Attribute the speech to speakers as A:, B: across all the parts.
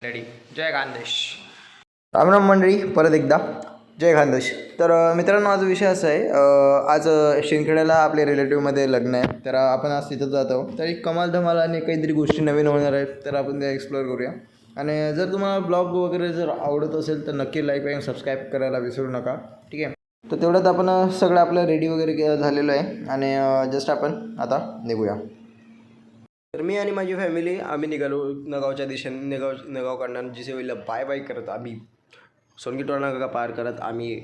A: Ready. जय खानदेश.
B: रामराम मंडळी, परत एकदा जय खानदेश. तर मित्रांनो, आज विषय असा आहे, आज शिंदखेड्याला आपल्या रिलेटिव्हमध्ये लग्न आहे. तर आपण आज तिथं जात आहोत. तर एक कमाल धमाल आणि काहीतरी गोष्टी नवीन होणार आहेत, तर आपण त्या एक्सप्लोअर करूया. आणि जर तुम्हाला ब्लॉग वगैरे जर आवडत असेल तर नक्की लाईक आणि सबस्क्राईब करायला विसरू नका. ठीक आहे. तर तेवढ्यात आपण सगळं आपलं रेडी वगैरे झालेलं आहे आणि जस्ट आपण आता निघूया. तर मी आणि माझी फॅमिली आम्ही निघालो नगावच्या दिशेने. नगावकडनं जिसेवेला बाय बाय करत आम्ही सोनगी पार करत आम्ही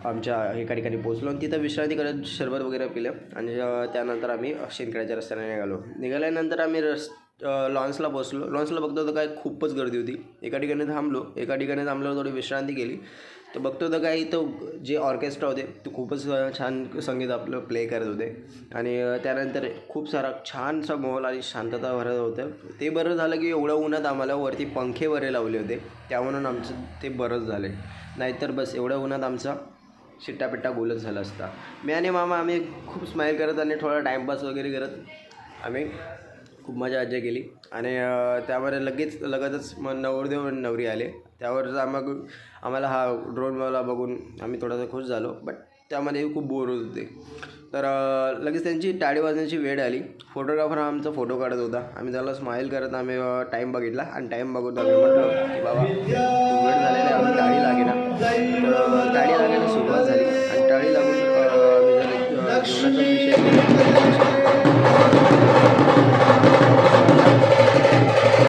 B: आमच्या एका ठिकाणी पोहोचलो आणि तिथं विश्रांती करत शरबत वगैरे पिलं आणि त्यानंतर आम्ही शिंदखेड्याच्या रस्त्याने निघाल्यानंतर आम्ही लॉन्सला पोहोचलो. लॉन्सला बघतो तर काय खूपच गर्दी होती. एका ठिकाणी थांबल्यावर थोडी विश्रांती केली. तर बघतो तर काय इथं जे ऑर्केस्ट्रा होते ते खूपच छान संगीत आपलं प्ले करत होते आणि त्यानंतर खूप सारा छानसा माहोल आणि शांतता भरत होतं. ते बरं झालं की एवढ्या उन्हात आम्हाला वरती पंखे वगैरे लावले होते, त्यामुळं आमचं ते बरंच झालं. नाहीतर बस एवढ्या उन्हात आमचा शिट्टापिट्टा गोलच झाला असता. मी आणि मामा आम्ही खूप स्माईल करत आणि थोडा टाईमपास वगैरे करत आम्ही खूप मजा केली आणि त्यामध्ये लगतच मग नवरदेव आणि नवरी आले. त्यावर आम्हाला हा ड्रोनवाला बघून आम्ही थोडंसं खुश झालो, बट त्यामध्ये खूप बोर होत होते. तर लगेच त्यांची टाळी वाजण्याची वेळ आली. फोटोग्राफर आमचा फोटो काढत होता. आम्ही त्याला स्माईल करत आम्ही टाईम बघितला आणि टाईम बघून आम्ही म्हटलं की बाबा वेळ झालेला आहे,